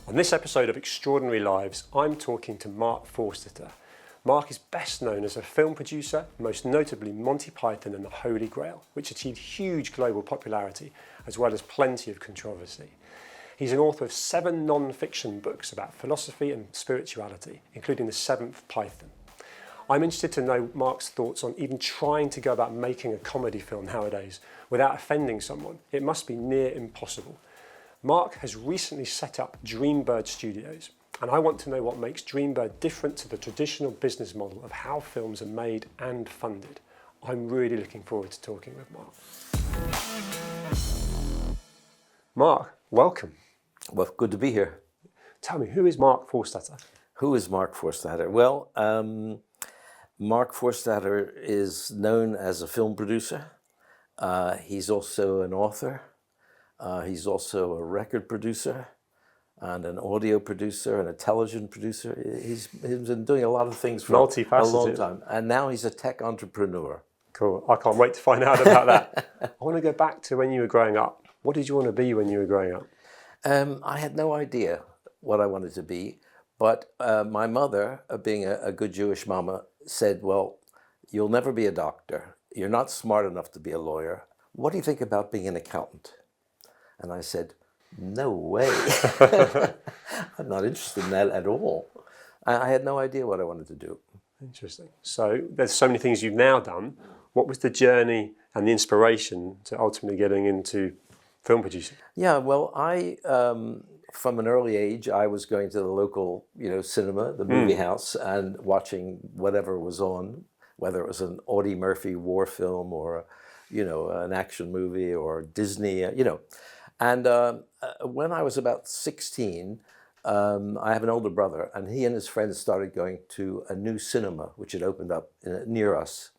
On this episode of Extraordinary Lives, I'm talking to Mark Forstater. Mark is best known as a film producer, most notably Monty Python and the Holy Grail, which achieved huge global popularity, as well as plenty of controversy. He's an author of 7 non-fiction books about philosophy and spirituality, including The Seventh Python. I'm interested to know Mark's thoughts on even trying to go about making a comedy film nowadays without offending someone. It must be near impossible. Mark has recently set up Dreambird Studios, and I want to know what makes Dreambird different to the traditional business model of how films are made and funded. I'm really looking forward to talking with Mark. Mark, welcome. Well, good to be here. Tell me, who is Mark Forstater? Who is Mark Forstater? Well, Mark Forstater is known as a film producer. He's also an author. He's also a record producer and an audio producer and a television producer. He's been doing a lot of things for a long time. And now he's a tech entrepreneur. Cool. I can't wait to find out about that. I want to go back to when you were growing up. What did you want to be when you were growing up? I had no idea what I wanted to be. But my mother, being a good Jewish mama, said, well, you'll never be a doctor. You're not smart enough to be a lawyer. What do you think about being an accountant? And I said, no way. I'm not interested in that at all. I had no idea what I wanted to do. Interesting. So there's so many things you've now done. What was the journey and the inspiration to ultimately getting into film producing? Yeah, well, from an early age, I was going to the local, cinema, the movie house, and watching whatever was on, whether it was an Audie Murphy war film or, an action movie or Disney, And when I was about 16, I have an older brother, and he and his friends started going to a new cinema, which had opened up near us.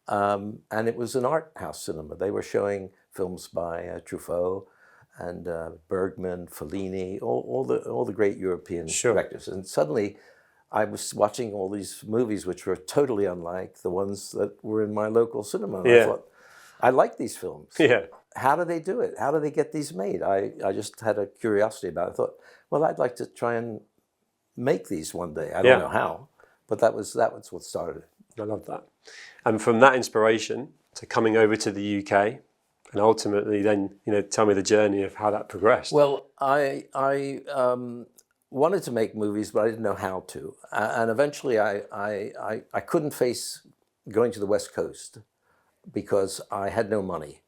And it was an art house cinema. They were showing films by Truffaut and Bergman, Fellini, all the great European directors. And suddenly I was watching all these movies which were totally unlike the ones that were in my local cinema. And I thought, I like these films. Yeah. How do they do it? How do they get these made? I just had a curiosity about it. I thought, well, I'd like to try and make these one day. I don't know how, but that was what started it. I love that. And from that inspiration to coming over to the UK, and ultimately then, tell me the journey of how that progressed. Well, I wanted to make movies, but I didn't know how to. And eventually I couldn't face going to the West Coast because I had no money.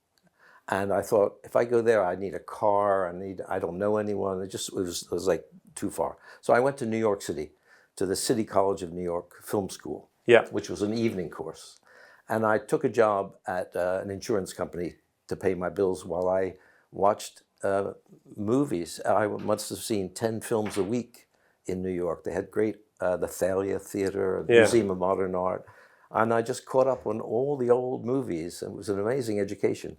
And I thought, if I go there, I need a car. I don't know anyone. It was like too far. So I went to New York City, to the City College of New York Film School, which was an evening course. And I took a job at an insurance company to pay my bills while I watched movies. I must have seen 10 films a week in New York. They had great, the Thalia Theater, the Museum of Modern Art. And I just caught up on all the old movies. It was an amazing education.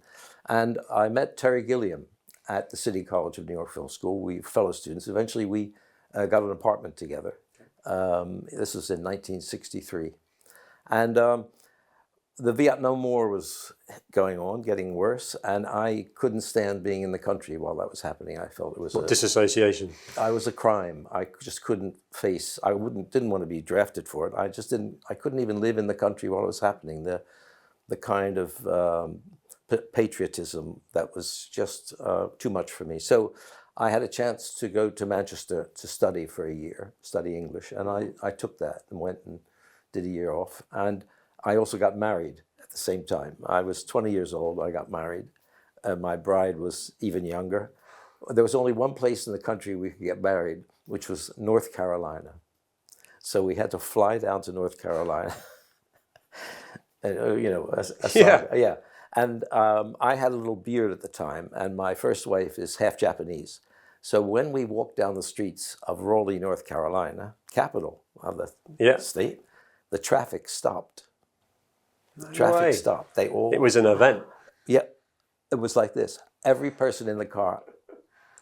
And I met Terry Gilliam at the City College of New York Film School. We were fellow students. Eventually, we got an apartment together. This was in 1963. And the Vietnam War was going on, getting worse, and I couldn't stand being in the country while that was happening. I felt it was disassociation. I was a crime. I just couldn't face. Didn't want to be drafted for it. I couldn't even live in the country while it was happening. The kind of patriotism that was just too much for me. So I had a chance to go to Manchester to study for a year, study English, and I took that and went and did a year off. And I also got married at the same time. I was 20 years old. I got married. My bride was even younger. There was only one place in the country we could get married, which was North Carolina. So we had to fly down to North Carolina. And, And I had a little beard at the time, and my first wife is half Japanese. So when we walked down the streets of Raleigh, North Carolina, capital of the state, the traffic stopped. Stopped. It was an event. Yeah, it was like this. Every person in the car,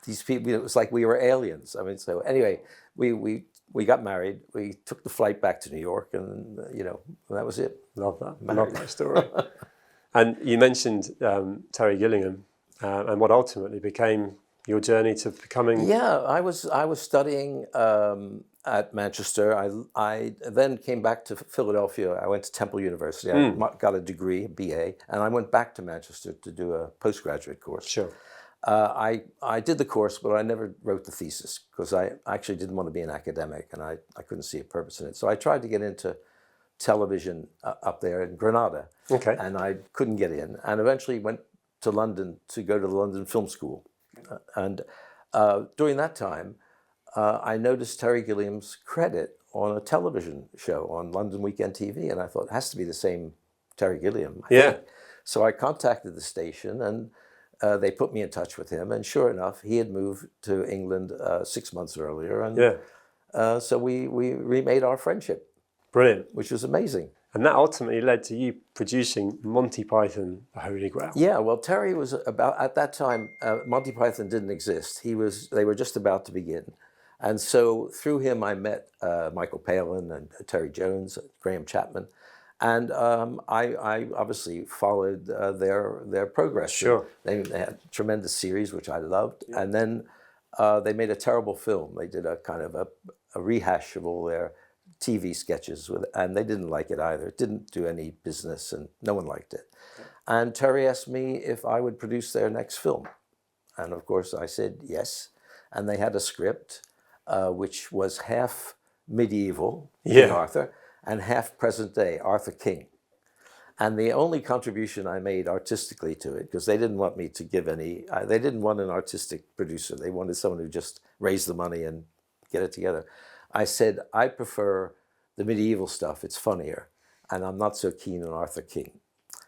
these people, it was like we were aliens. I mean, so anyway, we got married. We took the flight back to New York, and that was it. Love that. Love that story. And you mentioned Terry Gilliam and what ultimately became your journey to becoming... Yeah, I was studying at Manchester. I then came back to Philadelphia. I went to Temple University. I got a degree, a BA, and I went back to Manchester to do a postgraduate course. Sure. I did the course, but I never wrote the thesis because I actually didn't want to be an academic, and I couldn't see a purpose in it. So I tried to get into television up there in Granada, Okay. and I couldn't get in, and eventually went to London to go to the London Film School. And during that time, I noticed Terry Gilliam's credit on a television show on London Weekend TV, and I thought, it has to be the same Terry Gilliam, I think. So I contacted the station, and they put me in touch with him, and sure enough, he had moved to England 6 months earlier, and so we remade our friendship. Brilliant. Which was amazing. And that ultimately led to you producing Monty Python, The Holy Grail. Yeah, well, Terry was about, at that time, Monty Python didn't exist. They were just about to begin. And so through him, I met Michael Palin and Terry Jones, Graham Chapman. And I obviously followed their progress. Sure. They had a tremendous series, which I loved. Yeah. And then they made a terrible film. They did a kind of a rehash of all their TV sketches, and they didn't like it either. It didn't do any business, and no one liked it. And Terry asked me if I would produce their next film. And of course I said yes. And they had a script which was half medieval, King Arthur, and half present day, Arthur King. And the only contribution I made artistically to it, because they didn't want me to give any, they didn't want an artistic producer. They wanted someone who just raised the money and get it together. I said, I prefer the medieval stuff, it's funnier, and I'm not so keen on Arthur King.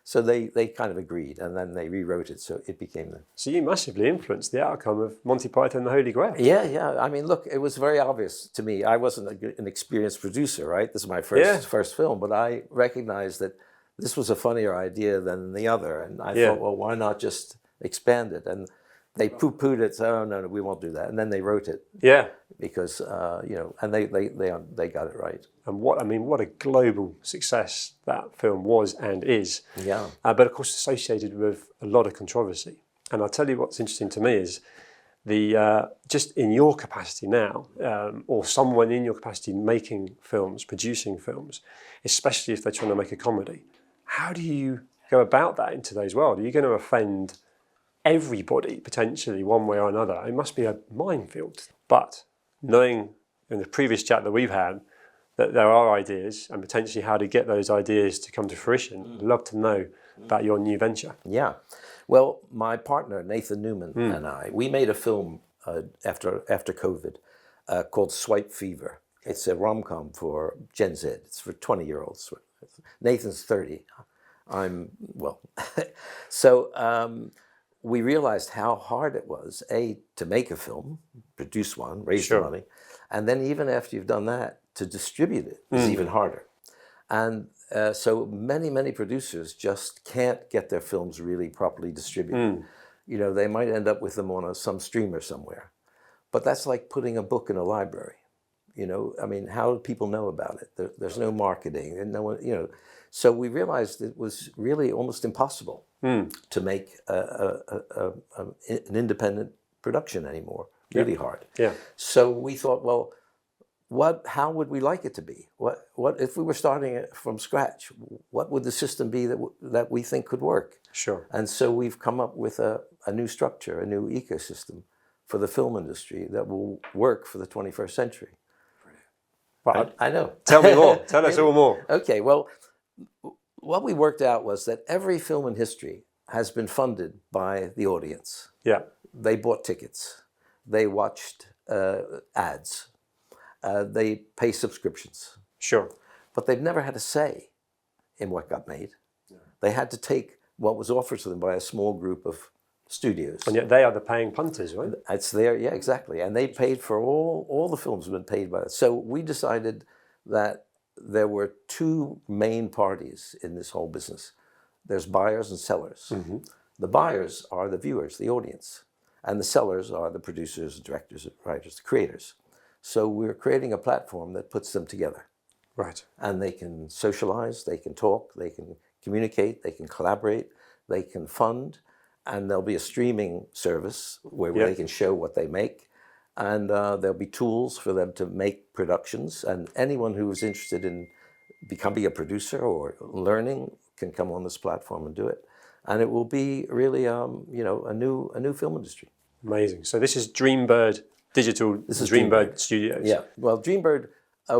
So they kind of agreed, and then they rewrote it, so it became the... So you massively influenced the outcome of Monty Python and the Holy Grail. Yeah. I mean, look, it was very obvious to me. I wasn't an experienced producer, right? This is my first film, but I recognized that this was a funnier idea than the other, and I thought, well, why not just expand it? And they poo-pooed it, so, oh, no, we won't do that. And then they wrote it. Yeah. Because, and they got it right. And what a global success that film was and is. Yeah. But of course associated with a lot of controversy. And I'll tell you what's interesting to me is just in your capacity now, or someone in your capacity making films, producing films, especially if they're trying to make a comedy, how do you go about that in today's world? Are you going to offend everybody potentially one way or another? It must be a minefield. But knowing in the previous chat that we've had that there are ideas and potentially how to get those ideas to come to fruition, I'd love to know about your new venture. Yeah. Well, my partner, Nathan Newman, and I, we made a film after COVID called Swipe Fever. It's a rom-com for Gen Z. It's for 20-year-olds. Nathan's 30. I'm, well, so we realized how hard it was, to make a film, produce one, raise the money, and then even after you've done that, to distribute it is even harder. And so many producers just can't get their films really properly distributed. You know, they might end up with them on some streamer somewhere. But that's like putting a book in a library. You know, I mean, how do people know about it? There's no marketing, and no one, you know. So we realized it was really almost impossible to make an independent production anymore. Really hard. Yeah. So we thought, well, how would we like it to be? What if we were starting it from scratch? What would the system be that we think could work? Sure. And so we've come up with a new structure, a new ecosystem for the film industry that will work for the 21st century. But I know. Tell me more. Tell us all more. Okay, well, what we worked out was that every film in history has been funded by the audience. Yeah. They bought tickets. They watched ads. They pay subscriptions. Sure. But they've never had a say in what got made. Yeah. They had to take what was offered to them by a small group of studios. And yet they are the paying punters, right? It's there, yeah, exactly. And they paid for all the films have been paid by that. So we decided that there were two main parties in this whole business. There's buyers and sellers. Mm-hmm. The buyers are the viewers, the audience. And the sellers are the producers, the directors, the writers, the creators. So we're creating a platform that puts them together. Right. And they can socialize, they can talk, they can communicate, they can collaborate, they can fund, and there'll be a streaming service where they can show what they make, and there'll be tools for them to make productions, and anyone who is interested in becoming a producer or learning can come on this platform and do it, and it will be really you know, a new film industry. Amazing. So this is Dreambird Digital. This is Dreambird Studios. Yeah. Well, Dreambird,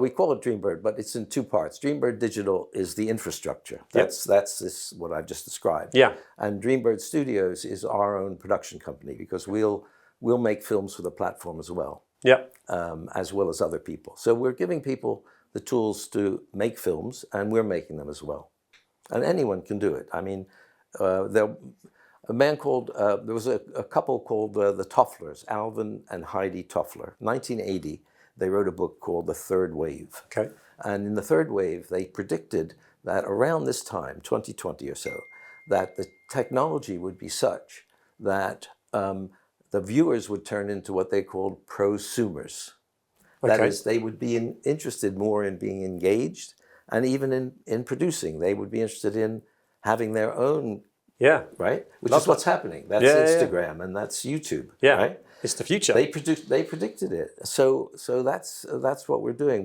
we call it Dreambird, but it's in two parts. Dreambird Digital is the infrastructure. That's what I've just described. Yeah. And Dreambird Studios is our own production company, because we'll make films for the platform as well. Yeah. As well as other people. So we're giving people the tools to make films, and we're making them as well. And anyone can do it. I mean, there was a couple called the Tofflers, Alvin and Heidi Toffler. 1980, they wrote a book called The Third Wave. Okay. And in The Third Wave, they predicted that around this time, 2020 or so, that the technology would be such that the viewers would turn into what they called prosumers. That is, they would be interested more in being engaged, and even in producing. They would be interested in having their own, right? Which is what's happening. That's Instagram and that's YouTube, right? It's the future. They predicted it. So that's what we're doing.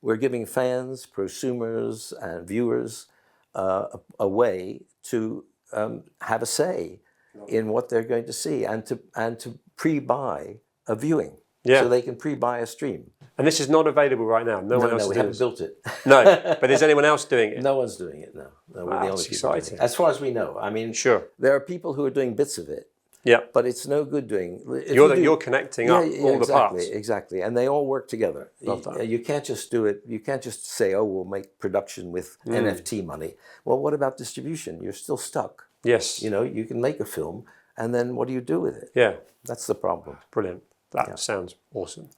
We're giving fans, prosumers, and viewers a way to have a say in what they're going to see, and to pre-buy a viewing. Yeah. So they can pre-buy a stream. And this is not available right now. No one else we haven't built it. No, but is anyone else doing it? No one's doing it, no. We're the only people doing it. As far as we know. I mean, there are people who are doing bits of it. Yeah. But it's no good doing. You're connecting up all the parts. Exactly. And they all work together. Love that. You can't just do it. You can't just say, oh, we'll make production with NFT money. Well, what about distribution? You're still stuck. Yes. You know, you can make a film, and then what do you do with it? Yeah. That's the problem. Brilliant. That sounds awesome.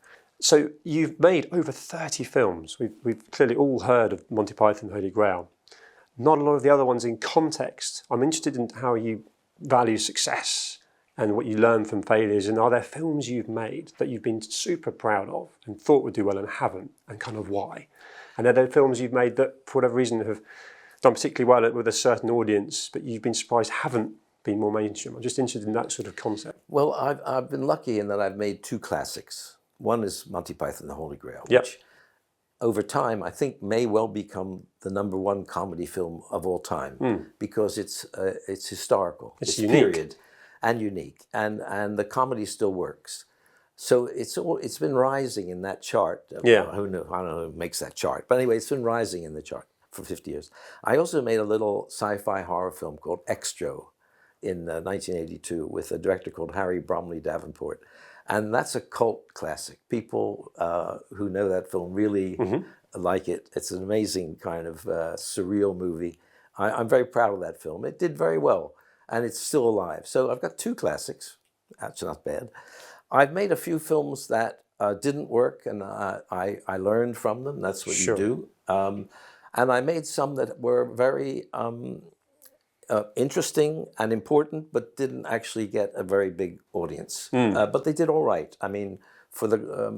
So you've made over 30 films. We've clearly all heard of Monty Python, Holy Grail. Not a lot of the other ones in context. I'm interested in how you value success and what you learn from failures. And are there films you've made that you've been super proud of and thought would do well and haven't, and kind of why? And are there films you've made that, for whatever reason, have done particularly well with a certain audience, but you've been surprised haven't been more mainstream? I'm just interested in that sort of concept. Well, I've been lucky in that I've made two classics. One is Monty Python, the Holy Grail, which over time I think may well become the #1 comedy film of all time, because it's historical, it's unique. Period, and unique, and the comedy still works. So it's been rising in that chart. Who knows? I don't know who makes that chart, but anyway, it's been rising in the chart for 50 years. I also made a little sci-fi horror film called Extro in 1982 with a director called Harry Bromley Davenport. And that's a cult classic. People who know that film really like it. It's an amazing kind of surreal movie. I'm very proud of that film. It did very well, and it's still alive. So I've got two classics. That's not bad. I've made a few films that didn't work, and I learned from them. That's what you do. And I made some that were very interesting and important, but didn't actually get a very big audience. But they did all right. I mean,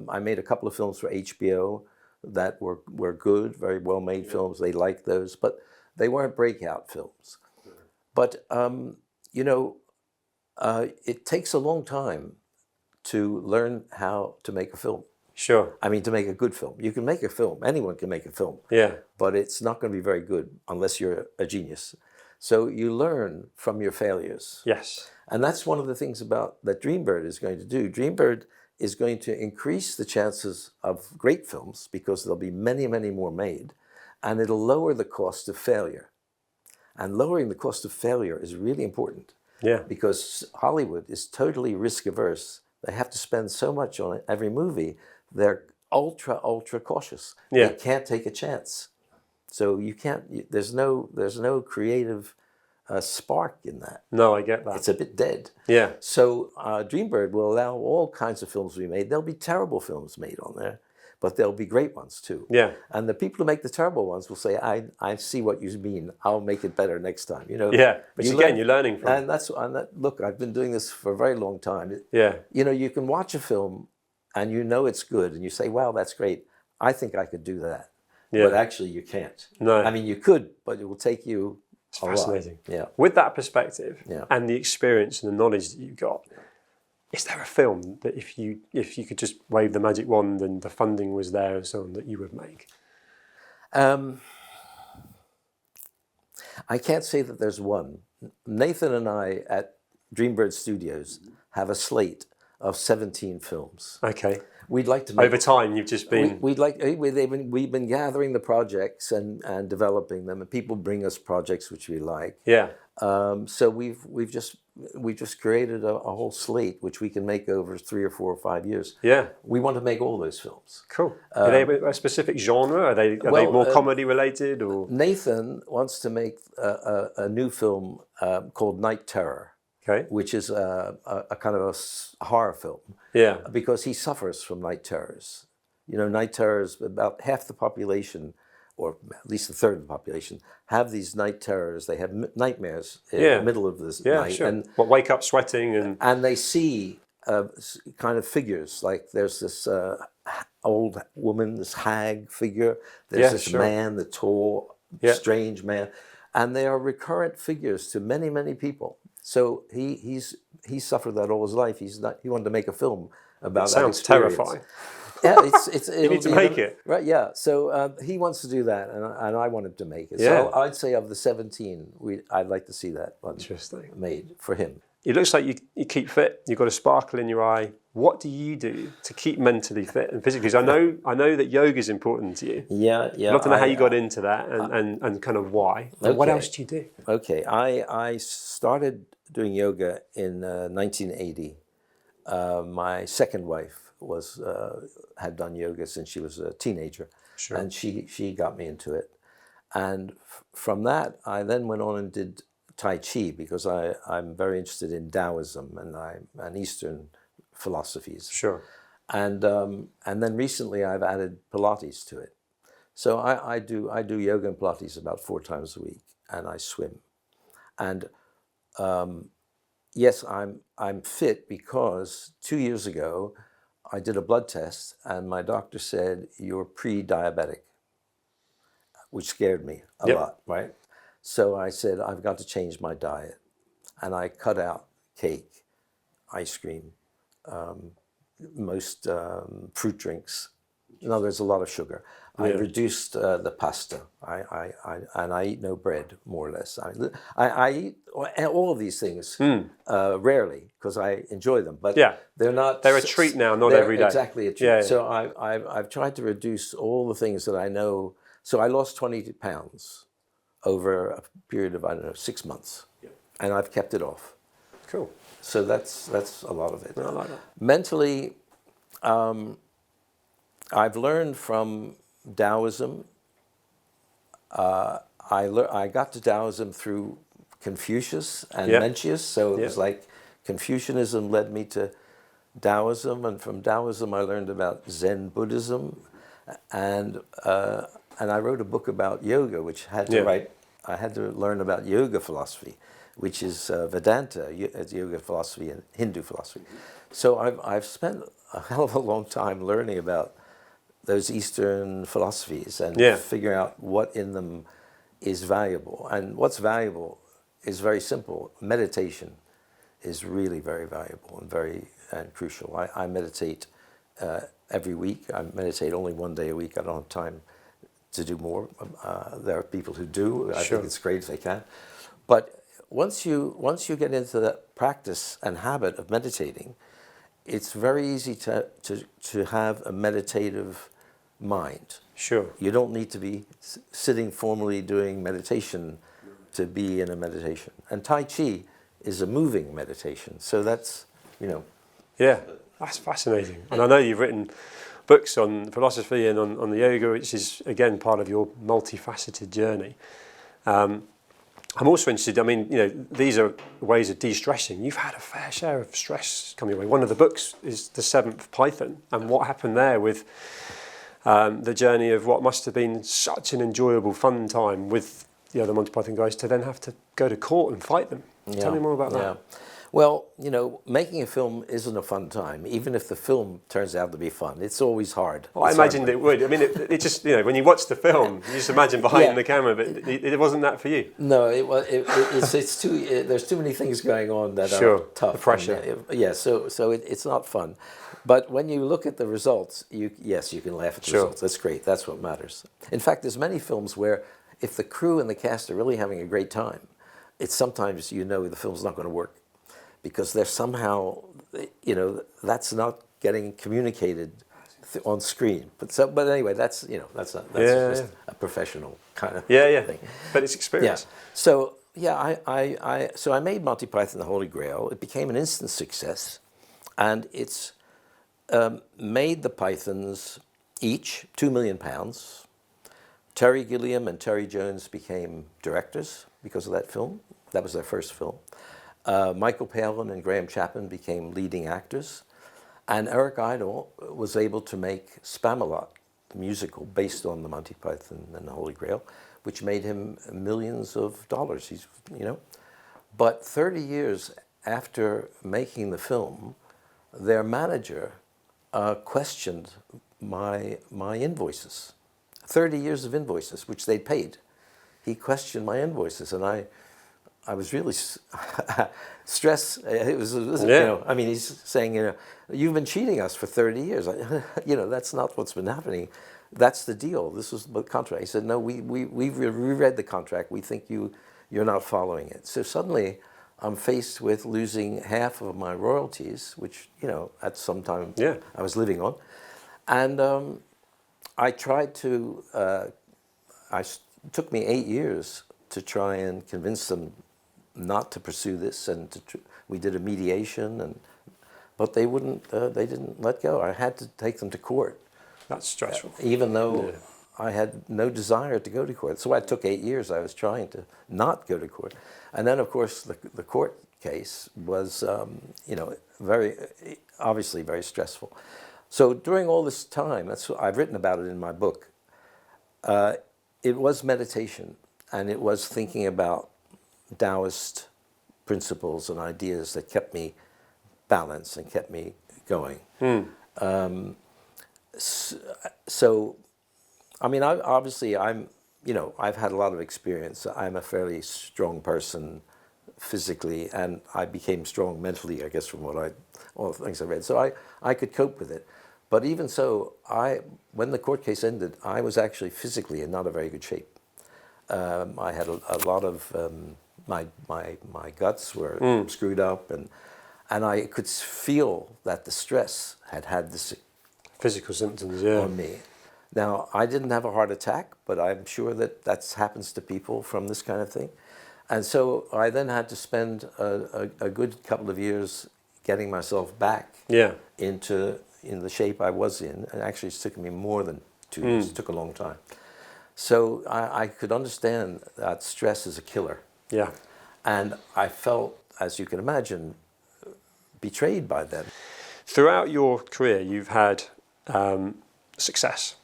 I made a couple of films for HBO that were good, very well-made films. They liked those, but they weren't breakout films. But you know, it takes a long time to learn how to make a film. Sure. I mean, to make a good film. You can make a film. Anyone can make a film. Yeah. But it's not going to be very good unless you're a genius. So you learn from your failures. Yes. And that's one of the things that Dreambird is going to do. Dreambird is going to increase the chances of great films, because there'll be many, many more made, and it'll lower the cost of failure. And lowering the cost of failure is really important. Yeah. Because Hollywood is totally risk averse. They have to spend so much on every movie. They're ultra, ultra cautious. Yeah. They can't take a chance. So you can't. There's no creative spark in that. No, I get that. It's a bit dead. Yeah. So Dreambird will allow all kinds of films to be made. There'll be terrible films made on there, but there'll be great ones too. Yeah. And the people who make the terrible ones will say, "I see what you mean. I'll make it better next time." You know. Yeah. But again, you're learning from. And look, I've been doing this for a very long time. Yeah. You know, you can watch a film, and you know it's good, and you say, "Wow, that's great. I think I could do that." Yeah. But actually, you can't. No. I mean, you could, but it will take you It's fascinating. Yeah. With that perspective Yeah. and the experience and the knowledge that you've got, is there a film that if you could just wave the magic wand and the funding was there and so on, that you would make? I can't say that there's one. Nathan and I at Dreambird Studios have a slate of 17 films. Okay. We'd like to make, Over time, you've just been... we've been gathering the projects and developing them, and people bring us projects which we like. Yeah. So we've just created a whole slate which we can make over 3 or 4 or 5 years. Yeah. We want to make all those films. Cool. Are they a specific genre? Are they more comedy related, or? Nathan wants to make a new film called Night Terror. Okay. Which is a kind of a horror film. Yeah. Because he suffers from night terrors. You know, night terrors, about half the population, or at least a third of the population, have these night terrors. They have nightmares in the middle of this night. Sure. And wake up sweating and they see kind of figures. Like there's this old woman, this hag figure. There's this man, the tall, strange man. And they are recurrent figures to many, many people. So he suffered that all his life. He wanted to make a film about that. Sounds terrifying. Yeah, it's you need to make it, right? Yeah. So he wants to do that, and I wanted to make it. Yeah. So I'd say of the 17, I'd like to see that one made for him. It looks like you keep fit. You've got a sparkle in your eye. What do you do to keep mentally fit and physically? Because I know that yoga is important to you. Yeah. I'd love to know how you got into that and kind of why. Okay. What else do you do? Okay, I started doing yoga in 1980. My second wife had done yoga since she was a teenager, and she got me into it. And from that, I then went on and did Tai Chi, because I'm very interested in Taoism and Eastern philosophies. Sure. And then recently I've added Pilates to it. So I do yoga and Pilates about 4 times a week, and I swim. And yes, I'm fit because 2 years ago I did a blood test and my doctor said you're pre-diabetic, which scared me a lot, right? So I said, I've got to change my diet. And I cut out cake, ice cream, most fruit drinks. In other words, a lot of sugar. I reduced the pasta. And I eat no bread, more or less. I eat all of these things rarely, because I enjoy them. But they're a treat now, not every day. Exactly a treat. Yeah. So I've tried to reduce all the things that I know. So I lost 20 pounds over a period of, 6 months. And I've kept it off. Cool. So that's a lot of it. I like that. Mentally, I've learned from Taoism. I got to Taoism through Confucius and Mencius. So it was like Confucianism led me to Taoism, and from Taoism I learned about Zen Buddhism, and I wrote a book about yoga, which I had to learn about yoga philosophy, which is Vedanta, yoga philosophy and Hindu philosophy. So I've spent a hell of a long time learning about those Eastern philosophies and figuring out what in them is valuable. And what's valuable is very simple. Meditation is really very valuable and crucial. I meditate every week. I meditate only 1 day a week. I don't have time to do more. There are people who do. I think it's great if they can. But once you get into the practice and habit of meditating, it's very easy to have a meditative mind. Sure. You don't need to be sitting formally doing meditation to be in a meditation. And Tai Chi is a moving meditation. So that's, Yeah, that's fascinating. And I know you've written books on philosophy and on the yoga, which is, again, part of your multifaceted journey. I'm also interested, these are ways of de-stressing. You've had a fair share of stress coming your way. One of the books is The Seventh Python, and what happened there with the journey of what must have been such an enjoyable, fun time with the other Monty Python guys to then have to go to court and fight them. Tell me more about that. Well, you know, making a film isn't a fun time, even if the film turns out to be fun. It's always hard. Well, I It's hard imagined work. it would. I mean, it just, you know, when you watch the film, you just imagine behind Yeah. the camera, but it wasn't that for you. No, it's too. There's too many things going on that Sure, are tough. the pressure. And, yeah, so it's not fun. But when you look at the results, yes, you can laugh at the Sure. results. That's great. That's what matters. In fact, there's many films where if the crew and the cast are really having a great time, it's sometimes you know the film's not going to work because they're somehow, you know, that's not getting communicated on screen. But anyway, that's that's just a professional kind of thing. But it's experience. Yeah. So yeah, I made Monty Python the Holy Grail. It became an instant success, and it's made the Pythons each £2 million. Terry Gilliam and Terry Jones became directors because of that film. That was their first film. Michael Palin and Graham Chapman became leading actors. And Eric Idle was able to make Spamalot, the musical based on the Monty Python and the Holy Grail, which made him millions of dollars. But 30 years after making the film, their manager questioned my invoices. 30 years of invoices, which they paid. He questioned my invoices, and I was really stressed. It was you know, I mean, he's saying, you know, you've been cheating us for 30 years. You know, that's not what's been happening. That's the deal. This was the contract. He said, no, we've reread the contract. We think you're not following it. So suddenly, I'm faced with losing half of my royalties, which, you know, at some time I was living on, and I tried to. It took me 8 years to try and convince them not to pursue this, and we did a mediation, but they wouldn't. They didn't let go. I had to take them to court. That's stressful. Even though I had no desire to go to court. So it took 8 years. I was trying to not go to court, and then of course the court case was, you know, obviously very stressful. So during all this time, I've written about it in my book. It was meditation, and it was thinking about Taoist principles and ideas that kept me balanced and kept me going. So, I mean, I've had a lot of experience. I'm a fairly strong person physically, and I became strong mentally, I guess, from all the things I read. So I could cope with it. But even so, when the court case ended, I was actually physically in not a very good shape. I had a lot of my guts were screwed up, and I could feel that the stress had this Physical symptoms, on me. Now, I didn't have a heart attack, but I'm sure that happens to people from this kind of thing. And so I then had to spend a good couple of years getting myself back in the shape I was in. And actually, it's taken me more than 2 years. It took a long time. So I could understand that stress is a killer. Yeah. And I felt, as you can imagine, betrayed by them. Throughout your career, you've had success.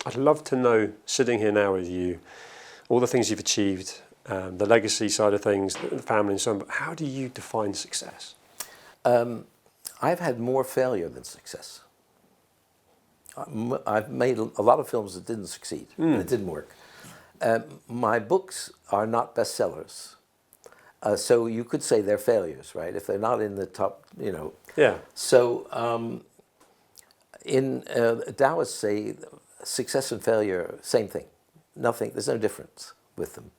I'd love to know, sitting here now with you, all the things you've achieved, the legacy side of things, the family and so on, but how do you define success? I've had more failure than success. I've made a lot of films that didn't succeed, and it didn't work. My books are not bestsellers. So you could say they're failures, right? If they're not in the top, you know. Yeah. So Taoists say success and failure, same thing. Nothing, there's no difference with them.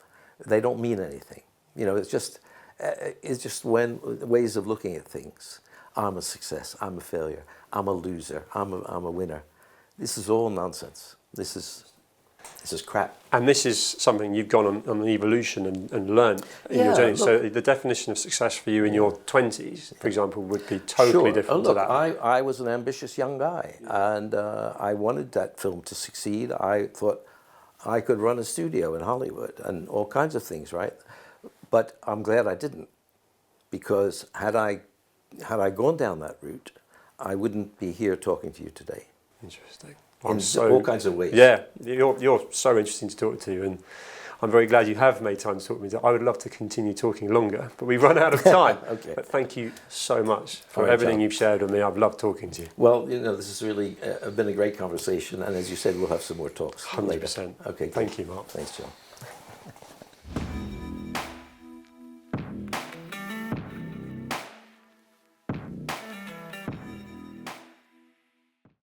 They don't mean anything. You know, it's just ways of looking at things. I'm a success, I'm a failure, I'm a loser, I'm a winner. This is all nonsense. This is crap. And this is something you've gone on an evolution and learned in your journey. So the definition of success for you in your 20s, for example, would be totally different to that. I was an ambitious young guy, and I wanted that film to succeed. I thought I could run a studio in Hollywood and all kinds of things, right? But I'm glad I didn't, because had I gone down that route, I wouldn't be here talking to you today. Interesting. In all kinds of ways. Yeah, you're so interesting to talk to, and I'm very glad you have made time to talk to me. I would love to continue talking longer, but we've run out of time. Okay. But thank you so much for All right, everything John. you've shared with me. I've loved talking to you. Well, this has really been a great conversation, and as you said, we'll have some more talks 100%. later. Okay, Thank you, Mark. Thanks, John.